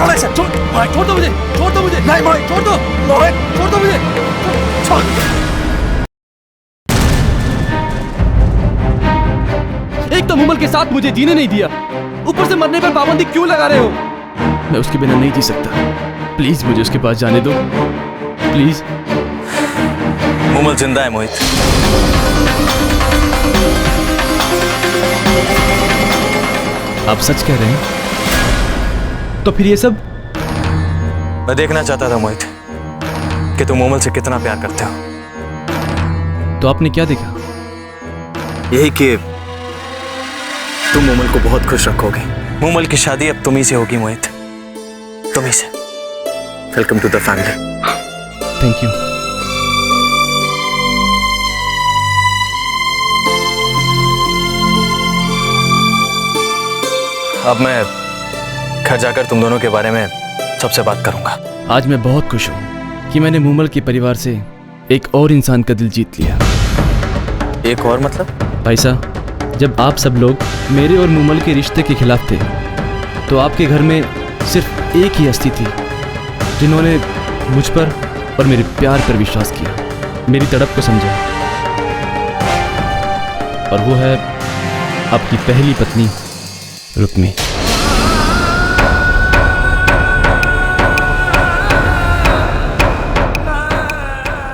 छोड़ ऐसे, छोड़ दो मुझे, छोड़ दो मुझे, नहीं मोहित, छोड़ दो मोहित, छोड़ दो मुझे, छोड़। एक तो मुमल के साथ मुझे जीने नहीं दिया, ऊपर से मरने पर पाबंदी क्यों लगा रहे हो? मैं उसके बिना नहीं जी सकता, प्लीज मुझे उसके पास जाने दो, प्लीज। मुमल जिंदा है मोहित। आप सच कह रहे हैं? तो फिर ये सब? मैं देखना चाहता था मोहित कि तुम मुमल से कितना प्यार करते हो। तो आपने क्या देखा? यही कि तुम मुमल को बहुत खुश रखोगे। मुमल की शादी अब तुम ही से होगी मोहित, तुम ही से। Welcome to the family. Thank you. अब मैं घर जाकर तुम दोनों के बारे में सबसे बात करूंगा। आज मैं बहुत खुश हूँ कि मैंने मुमल के परिवार से एक और इंसान का दिल जीत लिया। एक और मतलब? भाई साहब, जब आप सब लोग मेरे और मुमल के रिश्ते के खिलाफ थे, तो आपके घर में सिर्फ एक ही हस्ती थी जिन्होंने मुझ पर और मेरे प्यार पर विश्वास किया, मेरी तड़प को समझा, और वो है आपकी पहली पत्नी रुक्मी।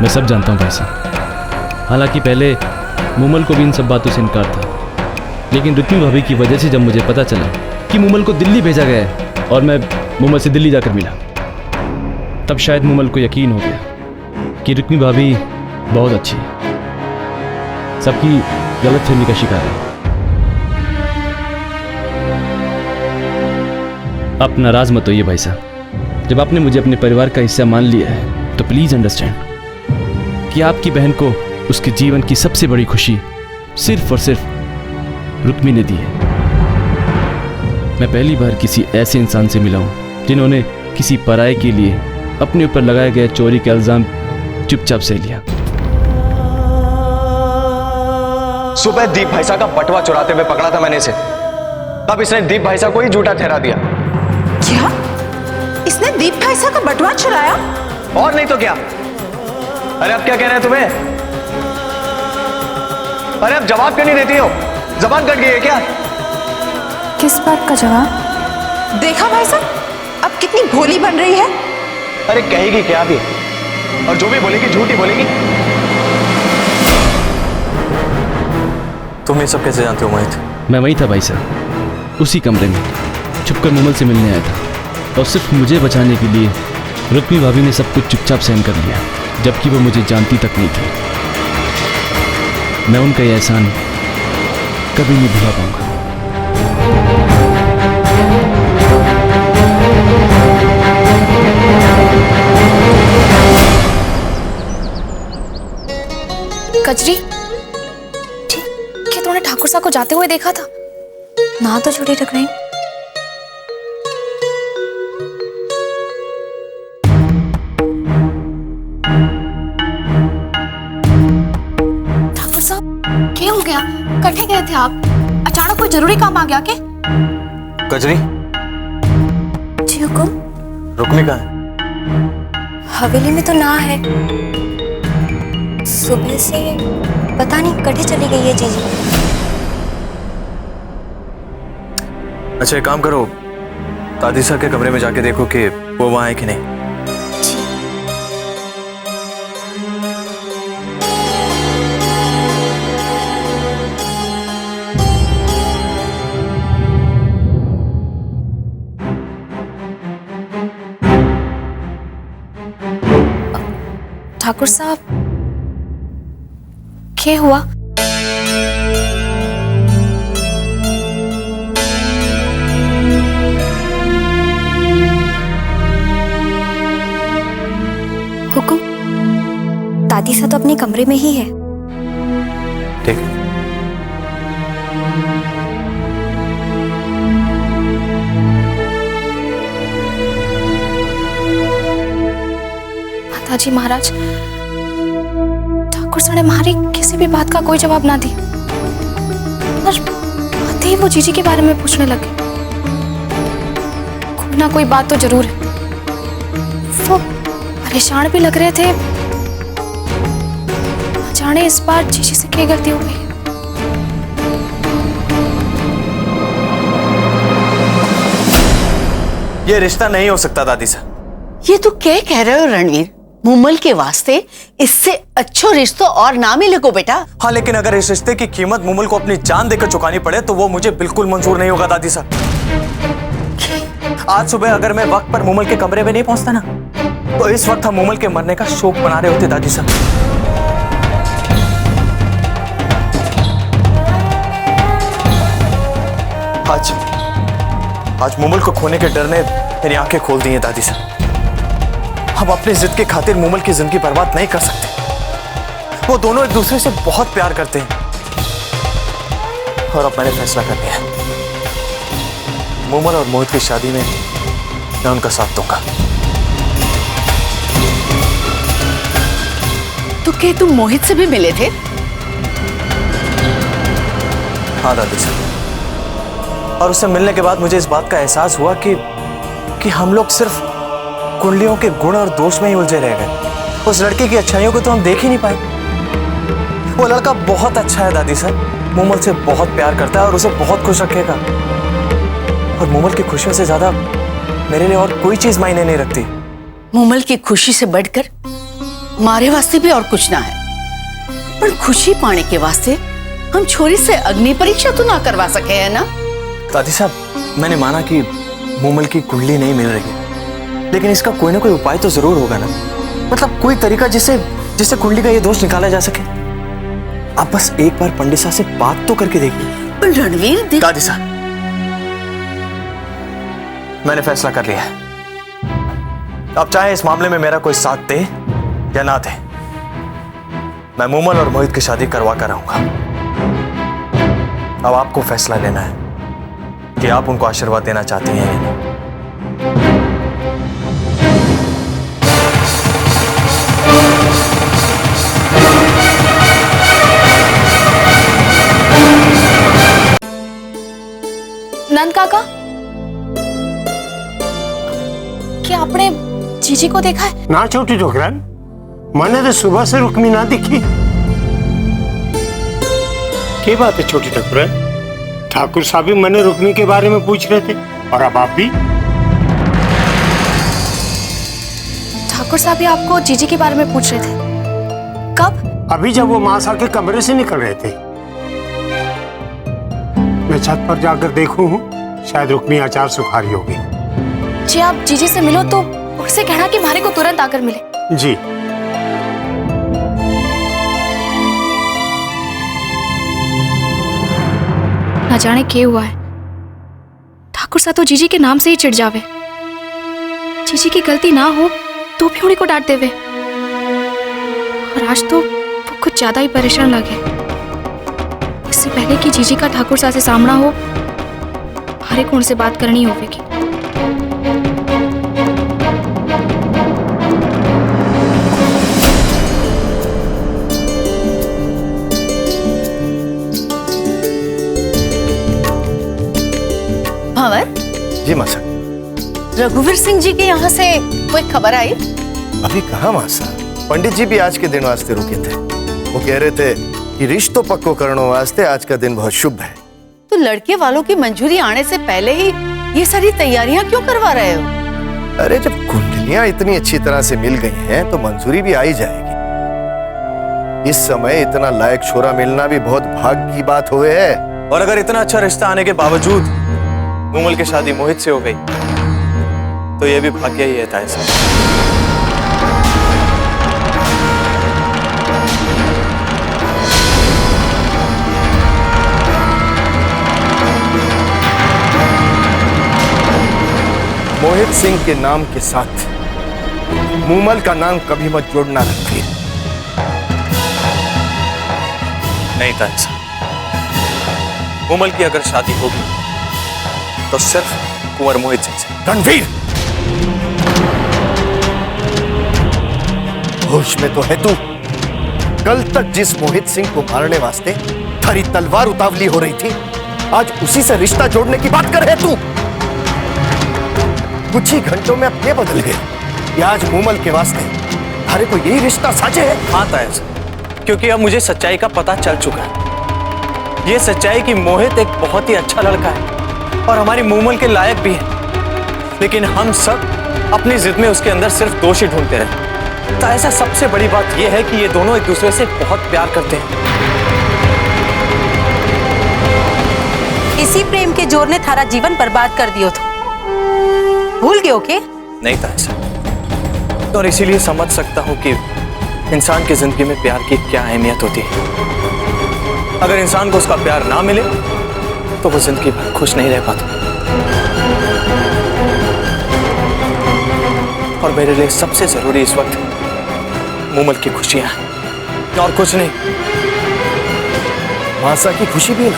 मैं सब जानता हूँ भाई साहब। हालांकि पहले मुमल को भी इन सब बातों से इनकार था, लेकिन रुक्मी भाभी की वजह से जब मुझे पता चला कि मुमल को दिल्ली भेजा गया है और मैं मुमल से दिल्ली जाकर मिला, तब शायद मुमल को यकीन हो गया कि रुक्मी भाभी बहुत अच्छी है, सबकी गलतफहमी का शिकार है। आप नाराज मत होइए भाई साहब, जब आपने मुझे अपने परिवार का हिस्सा मान लिया है तो प्लीज अंडरस्टैंड कि आपकी बहन को उसके जीवन की सबसे बड़ी खुशी सिर्फ और सिर्फ रुक्मी ने दी है। मैं पहली बार किसी ऐसे इंसान से मिला हूं जिन्होंने किसी पराये के लिए अपने ऊपर लगाए गए चोरी का इल्जाम चुपचाप सह लिया। सुबह दीप भाई साहब का बटवा चुराते हुए पकड़ा था मैंने इसे, अब इसने दीप भाई साहब को ही झूठा ठहरा दिया। क्या? इसने दीप भाई साहब का बटवा चुराया? और नहीं तो क्या। अरे अब क्या कह रहे हैं तुम्हें? अरे अब जवाब क्यों नहीं देती हो? जबान कट गई है क्या? किस बात का जवाब? देखा भाई साहब, अब कितनी भोली बन रही है। अरे कहेगी क्या भी, और जो भी बोलेगी झूठी बोलेगी। तुम ये सब कैसे जानते हो मोहित? मैं वही था भाई साहब, उसी कमरे में छुपकर मुमल से मिलने आया था, और सिर्फ मुझे बचाने के लिए रुक्मी भाभी ने सब कुछ चुपचाप सहन कर लिया, जबकि वो मुझे जानती तक नहीं थी। मैं उनका ये एहसान कभी नहीं भुला पाऊंगा। कजरी, क्या तूने ठाकुर साहब को जाते हुए देखा था? ना तो जुड़ी रख रही। ठाकुर साहब, क्या हो गया? कटे गए थे आप? अचानक कोई जरूरी काम आ गया क्या? कजरी, जी हुकुम। रुक्मी कहाँ है? हवेली में तो ना है, सुबह से पता नहीं कटे चली गई है जीजी। अच्छा एक काम करो, दादी सर के कमरे में जाके देखो कि वो वहां है कि नहीं। ठाकुर साहब, क्या हुआ? हुकुम, दादी सा तो अपने कमरे में ही है। ठीक है। माताजी महाराज, ठाकुर सर ने हमारी किसी भी बात का कोई जवाब ना दी, और आते ही वो जीजी के बारे में पूछने लगे। ना कोई बात तो जरूर है। वो परेशान भी लग रहे थे। जाने इस बार जीजी से क्या गलती हो गई। ये रिश्ता नहीं हो सकता दादी साहब। ये तो क्या कह रहे हो रणवीर? मुमल के वास्ते इससे अच्छो रिश्तों और ना मिले को बेटा। हाँ, लेकिन अगर इस रिश्ते की कीमत मुमल को अपनी जान देकर चुकानी पड़े तो वो मुझे बिल्कुल मंजूर नहीं होगा दादी साहब। आज सुबह अगर मैं वक्त पर मुमल के कमरे में नहीं पहुंचता ना, तो इस वक्त हम मुमल के मरने का शोक मना रहे होते दादी साहब। आज मुमल को खोने के डर ने मेरी आंखें खोल दी हैं दादी साहब। हम अपनी जिद के खातिर मुमल की जिंदगी बर्बाद नहीं कर सकते। वो दोनों एक दूसरे से बहुत प्यार करते हैं और अब मैंने फैसला कर लिया, मुमल और मोहित की शादी में मैं उनका साथ दूंगा। तो क्या तुम मोहित से भी मिले थे? हाँ दादी साहब, और उससे मिलने के बाद मुझे इस बात का एहसास हुआ कि हम लोग सिर्फ कुंडलियों के गुण और दोष में ही उलझे रह गए। उस लड़के की अच्छाइयों को तो हम देख ही नहीं पाए। वो लड़का बहुत अच्छा है दादी साहब, मुमल से बहुत प्यार करता है और उसे बहुत खुश रखेगा। और मुमल की खुशियों से ज्यादा मेरे लिए और कोई चीज मायने नहीं रखती। मुमल की खुशी से बढ़कर मारे वास्ते भी और कुछ ना है, पर खुशी पाने के वास्ते हम छोरी से अग्नि परीक्षा तो ना करवा सके है ना? दादी साहब, मैंने माना कि मुमल की कुंडली नहीं मिल रही, लेकिन इसका कोई ना कोई उपाय तो जरूर होगा ना। मतलब कोई तरीका जिससे कुंडली का ये दोष निकाला जा सके। आप बस एक बार पंडित साहब से बात तो करके देखिए। पर रणवीर दादी साहब, मैंने फैसला कर लिया है। अब चाहे इस मामले में मेरा कोई साथ दे या ना दे, मैं मुमल और मोहित की शादी करवा कर रहूंगा। अब आपको फैसला लेना है कि आप उनको आशीर्वाद देना चाहती हैं या नहीं। नंद काका, क्या आपने जीजी को देखा है? ना छोटी ठोकरान, मैंने तो सुबह से रुक्मी ना दिखी। क्या बात है छोटी ठोकरान? ठाकुर साहब भी मैंने रुक्मी के बारे में पूछ रहे थे और अब आप भी। ठाकुर साहब भी आपको जीजी के बारे में पूछ रहे थे? कब? अभी जब वो मासा के कमरे से निकल रहे थे। मैं छत पर जाकर देखूं हूँ, शायद रुक्मी अचार सुखा रही होगी। जी आप जीजी से मिलो तो उससे कहना कि मारे को तुरंत आकर मिले। जी। ना जाने क्या हुआ है, ठाकुर साहब तो जीजी के नाम से ही चिढ़ जावे। जीजी की गलती ना हो तो भी उन्हीं को डांट देवे। और आज तो वो कुछ ज्यादा ही परेशान लगे। इससे पहले कि जीजी का ठाकुर साहब से सामना हो, हमारे को उनसे बात करनी होगी। भंवर जी मासा। रघुवीर सिंह जी के यहाँ से कोई खबर आई? अभी कहाँ मासा, पंडित जी भी आज के दिन वास्ते रुके थे। वो कह रहे थे कि रिश्तों पक्को करने वास्ते आज का दिन बहुत शुभ है। तो लड़के वालों की मंजूरी आने से पहले ही ये सारी तैयारियां क्यों करवा रहे हो? अरे जब कुंडलियां इतनी अच्छी तरह से मिल गई हैं तो मंजूरी भी आ ही जाएगी। इस समय इतना लायक छोरा मिलना भी बहुत भाग्य की बात हुए है। और अगर इतना अच्छा रिश्ता आने के बावजूद मुमल की शादी मोहित से हो गई तो यह भी भाग्य ही है ताया साहब। मोहित सिंह के नाम के साथ मुमल का नाम कभी मत जोड़ना रखिए। नहीं ताया साहब, मुमल की अगर शादी होगी तो सिर्फ कुंवर मोहित सिंह से। रणवीर, होश में तो है तू? कल तक जिस मोहित सिंह को मारने वास्ते थारी तलवार उतावली हो रही थी, आज उसी से रिश्ता जोड़ने की बात कर रहे तू। कुछ ही घंटों में अब ये बदल गए कि आज मूमल के वास्ते हमारे को यही रिश्ता साझे है। हाँ ताया सर, क्योंकि अब मुझे सच्चाई का पता चल चुका है। ये सच्चाई कि मोहित एक बहुत ही अच्छा लड़का है और हमारी मूमल के लायक भी है, लेकिन हम सब अपनी जिद में उसके अंदर सिर्फ दोष ही ढूंढते रहे। ताया सर, सबसे बड़ी बात यह है कि ये दोनों एक दूसरे से बहुत प्यार करते हैं। इसी प्रेम के जोर ने थारा जीवन बर्बाद कर दियो तो भूल गयो के? नहीं ताया सर, और इसीलिए समझ सकता हूं कि इंसान की जिंदगी में प्यार की क्या अहमियत होती है। अगर इंसान को उसका प्यार ना मिले तो वो जिंदगी भर खुश नहीं रह पाता। और मेरे लिए सबसे जरूरी इस वक्त मूमल की खुशियां हैं और कुछ नहीं। मासा की खुशी भी ना।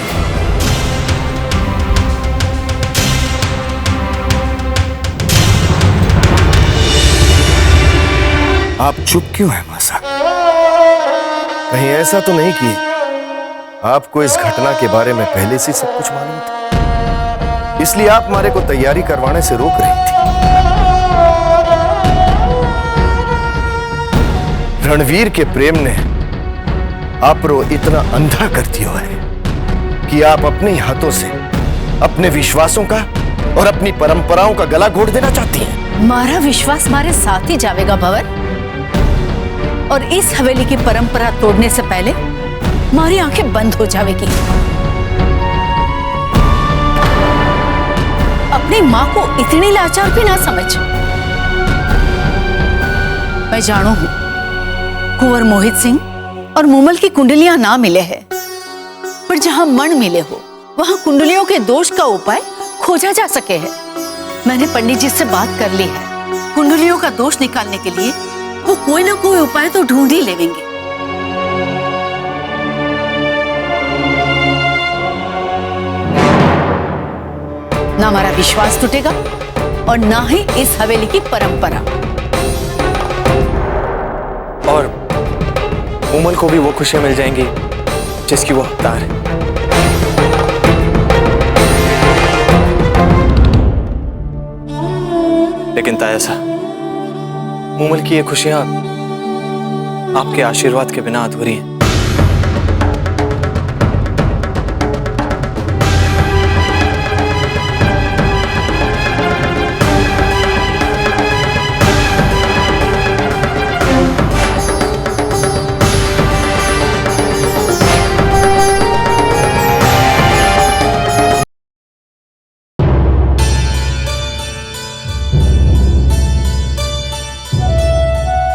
आप चुप क्यों हैं मासा? कहीं ऐसा तो नहीं कि आपको इस घटना के बारे में पहले से सब कुछ मालूम था, इसलिए आप हमारे को तैयारी करवाने से रोक रही थी? रणवीर के प्रेम ने आपको इतना अंधा कर दिया है कि आप अपने हाथों से अपने विश्वासों का और अपनी परंपराओं का गला घोट देना चाहती हैं। मारा विश्वास मारे साथ ही जावेगा भंवर, और इस हवेली की परंपरा तोड़ने से पहले हमारी आंखें बंद हो जाएगी। अपनी मां को इतनी लाचार भी ना समझ। मैं जानू हूं कुंवर मोहित सिंह और मूमल की कुंडलियां ना मिले हैं, पर जहां मण मिले हो वहां कुंडलियों के दोष का उपाय खोजा जा सके है। मैंने पंडित जी से बात कर ली है। कुंडलियों का दोष निकालने के लिए वो कोई ना कोई उपाय तो ढूंढ ही लेंगे। ना हमारा विश्वास टूटेगा और ना ही इस हवेली की परंपरा। और मूमल को भी वो खुशियां मिल जाएंगी जिसकी वो हकदार है। लेकिन ताया साहब, मूमल की ये खुशियां आपके आशीर्वाद के बिना अधूरी हैं।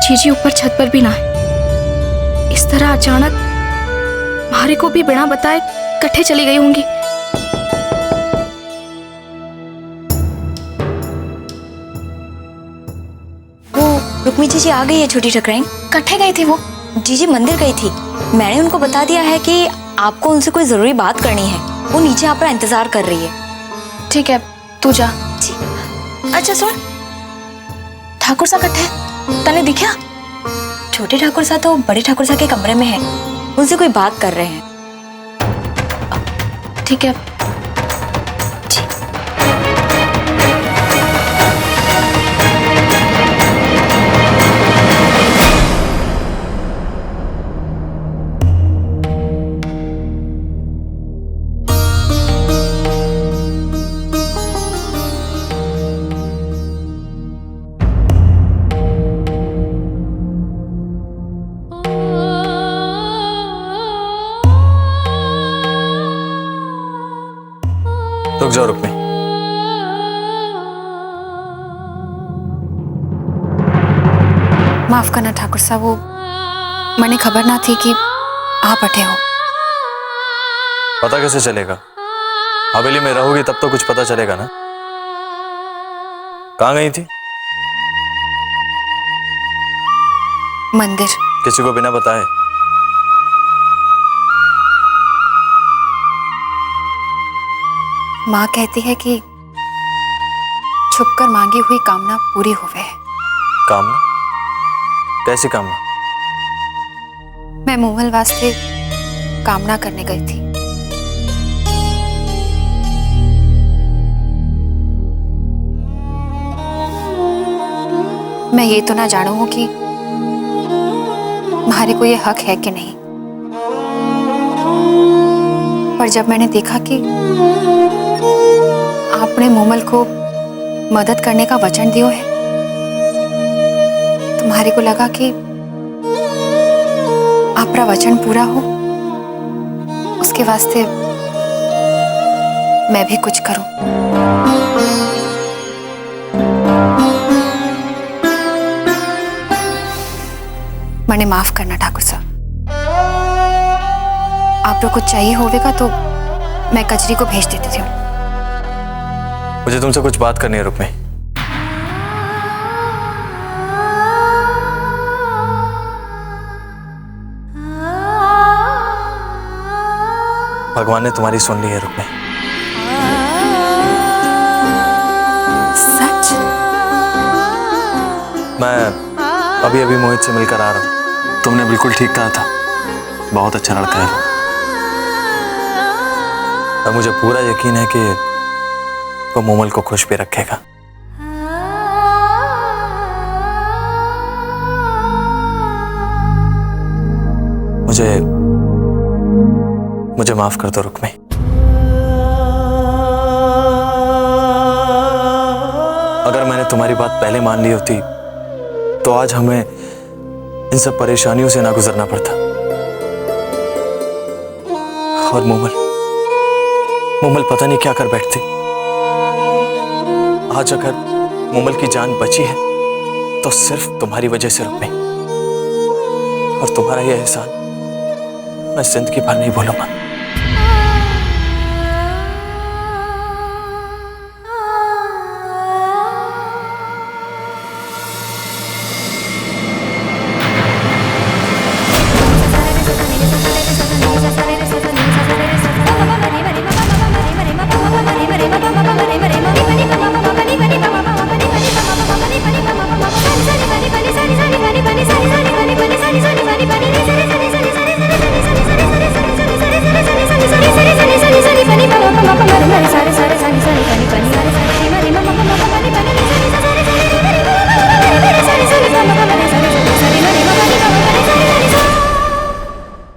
जीजी ऊपर छत पर भी ना है। इस तरह अचानक मारे को भी बिना बताए कट्ठे चली गई होंगी। वो रुक्मी जीजी आ गई है छोटी ठकराइन। कट्ठे गई थी वो? जीजी मंदिर गई थी। मैंने उनको बता दिया है कि आपको उनसे कोई जरूरी बात करनी है। वो नीचे आपका इंतजार कर रही है। ठीक है, तू जा। अच्छा सुन, ठाकुर सा कट्ठे तने दिखा? छोटे ठाकुर सा तो बड़े ठाकुर सा के कमरे में है, उनसे कोई बात कर रहे हैं। ठीक है। रुक जाओ रुक्मी। माफ करना ठाकुर साहब, वो मैंने खबर ना थी कि आप अठे हो। पता कैसे चलेगा? हवेली में रहोगी तब तो कुछ पता चलेगा ना। कहाँ गई थी? मंदिर। किसी को बिना बताए? माँ कहती है कि छुपकर मांगी हुई कामना पूरी होवे है। कामना? कैसी कामना? मैं मूमल वास्ते कामना करने गई थी। मैं ये तो ना जानूं कि तुम्हारे को ये हक है कि नहीं, पर जब मैंने देखा कि आपने मोमल को मदद करने का वचन दिया है, तुम्हारे को लगा कि आपका वचन पूरा हो, उसके वास्ते मैं भी कुछ करूं। मैंने माफ करना ठाकुर साहब। आप लोग कुछ चाहिए होवेगा तो मैं कचरी को भेज देती थी। मुझे तुमसे कुछ बात करनी है रुक्मी। भगवान ने तुम्हारी सुन ली है रुक्मी। सच? मैं अभी अभी मोहित से मिलकर आ रहा हूं। तुमने बिल्कुल ठीक कहा था, बहुत अच्छा लड़का है और मुझे पूरा यकीन है कि वो मोमल को खुश भी रखेगा। मुझे माफ कर दो रुक्मी। अगर मैंने तुम्हारी बात पहले मान ली होती तो आज हमें इन सब परेशानियों से ना गुजरना पड़ता। और मोमल पता नहीं क्या कर बैठती। आज अगर मोमल की जान बची है तो सिर्फ तुम्हारी वजह से रुक्मी, और तुम्हारा यह एहसान मैं जिंदगी भर नहीं भूलूंगा।